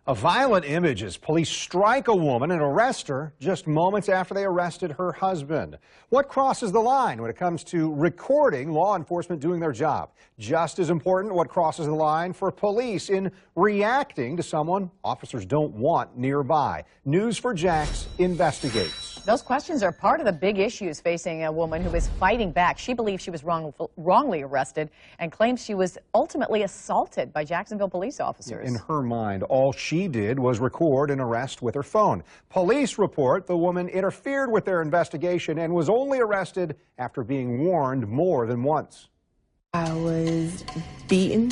A violent image as police strike a woman and arrest her just moments after they arrested her husband. What crosses the line when it comes to recording law enforcement doing their job? Just as important, what crosses the line for police in reacting to someone officers don't want nearby? News for Jax investigates. Those questions are part of the big issues facing a woman who is fighting back. She believes she was wrongly arrested and claims she was ultimately assaulted by Jacksonville police officers. In her mind, all she did was record an arrest with her phone. Police report the woman interfered with their investigation and was only arrested after being warned more than once. I was beaten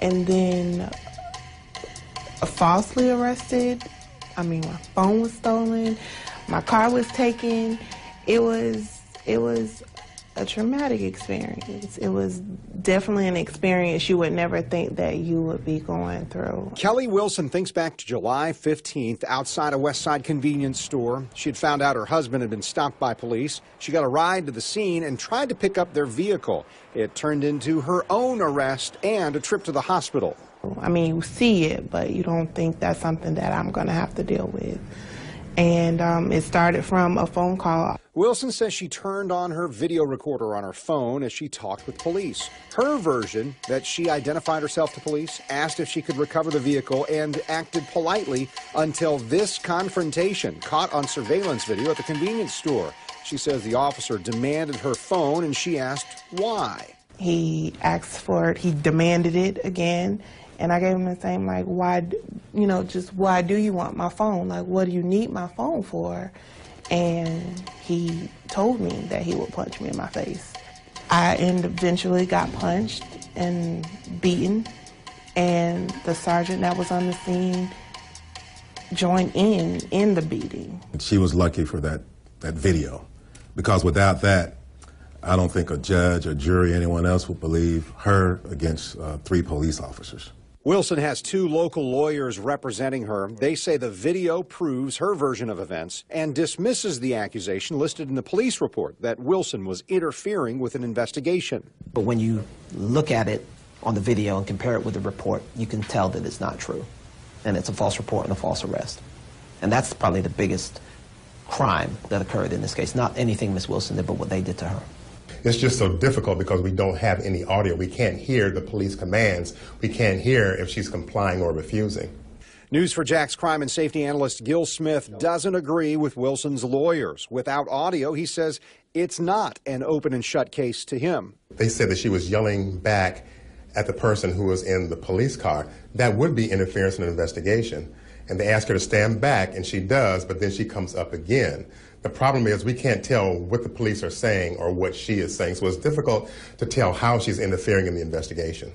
and then falsely arrested. My phone was stolen. My car was taken. It was a traumatic experience. It was definitely an experience you would never think that you would be going through. Kelly Wilson thinks back to July 15th outside a West Side convenience store. She had found out her husband had been stopped by police. She got a ride to the scene and tried to pick up their vehicle. It turned into her own arrest and a trip to the hospital. You see it, but you don't think that's something that I'm going to have to deal with. And it started from a phone call. Wilson says she turned on her video recorder on her phone as she talked with police. Her version, that she identified herself to police, asked if she could recover the vehicle, and acted politely until this confrontation caught on surveillance video at the convenience store. She says the officer demanded her phone and she asked why. He asked for it, he demanded it again. And I gave him the same, why, just why do you want my phone? What do you need my phone for? And he told me that he would punch me in my face. I eventually got punched and beaten, and the sergeant that was on the scene joined in the beating. She was lucky for that video, because without that, I don't think a judge, a jury, anyone else would believe her against 3 police officers. Wilson has 2 local lawyers representing her. They say the video proves her version of events and dismisses the accusation listed in the police report that Wilson was interfering with an investigation. But when you look at it on the video and compare it with the report, you can tell that it's not true. And it's a false report and a false arrest. And that's probably the biggest crime that occurred in this case. Not anything Ms. Wilson did, but what they did to her. It's just so difficult because we don't have any audio. We can't hear the police commands. We can't hear if she's complying or refusing. News for Jax crime and safety analyst Gil Smith doesn't agree with Wilson's lawyers. Without audio, he says it's not an open and shut case to him. They said that she was yelling back at the person who was in the police car. That would be interference in an investigation. And they ask her to stand back, and she does, but then she comes up again. The problem is we can't tell what the police are saying or what she is saying, so it's difficult to tell how she's interfering in the investigation.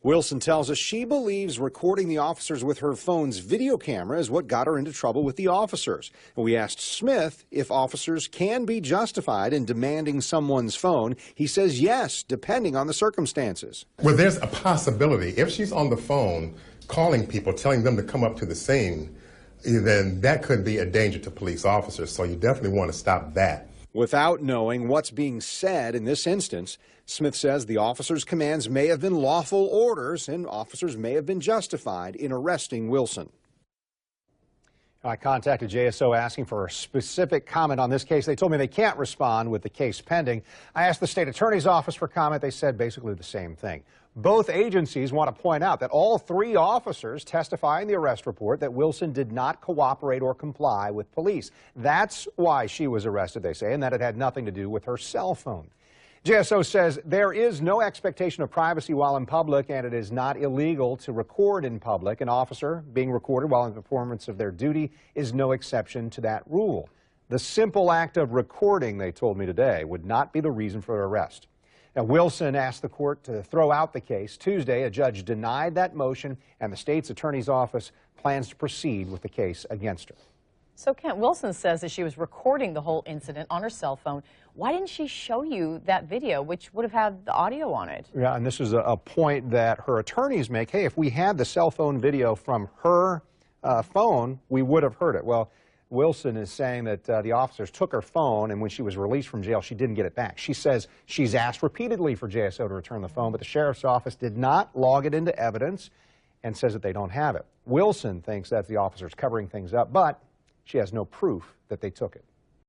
Wilson tells us she believes recording the officers with her phone's video camera is what got her into trouble with the officers. And we asked Smith if officers can be justified in demanding someone's phone. He says yes, depending on the circumstances. Well, there's a possibility. If she's on the phone calling people, telling them to come up to the scene, then that could be a danger to police officers, so you definitely want to stop that. Without knowing what's being said in this instance, Smith says the officers' commands may have been lawful orders and officers may have been justified in arresting Wilson. I contacted JSO asking for a specific comment on this case. They told me they can't respond with the case pending. I asked the state attorney's office for comment. They said basically the same thing. Both agencies want to point out that all 3 officers testify in the arrest report that Wilson did not cooperate or comply with police. That's why she was arrested, they say, and that it had nothing to do with her cell phone. JSO says there is no expectation of privacy while in public, and it is not illegal to record in public. An officer being recorded while in performance of their duty is no exception to that rule. The simple act of recording, they told me today, would not be the reason for arrest. Now, Wilson asked the court to throw out the case. Tuesday, a judge denied that motion, and the state's attorney's office plans to proceed with the case against her. So Kent, Wilson says that she was recording the whole incident on her cell phone. Why didn't she show you that video, which would have had the audio on it? Yeah, and this is a point that her attorneys make. Hey, if we had the cell phone video from her phone, we would have heard it. Well, Wilson is saying that the officers took her phone, and when she was released from jail, she didn't get it back. She says she's asked repeatedly for JSO to return the phone, but the sheriff's office did not log it into evidence. and says that they don't have it. Wilson thinks that the officers covering things up, but she has no proof that they took it.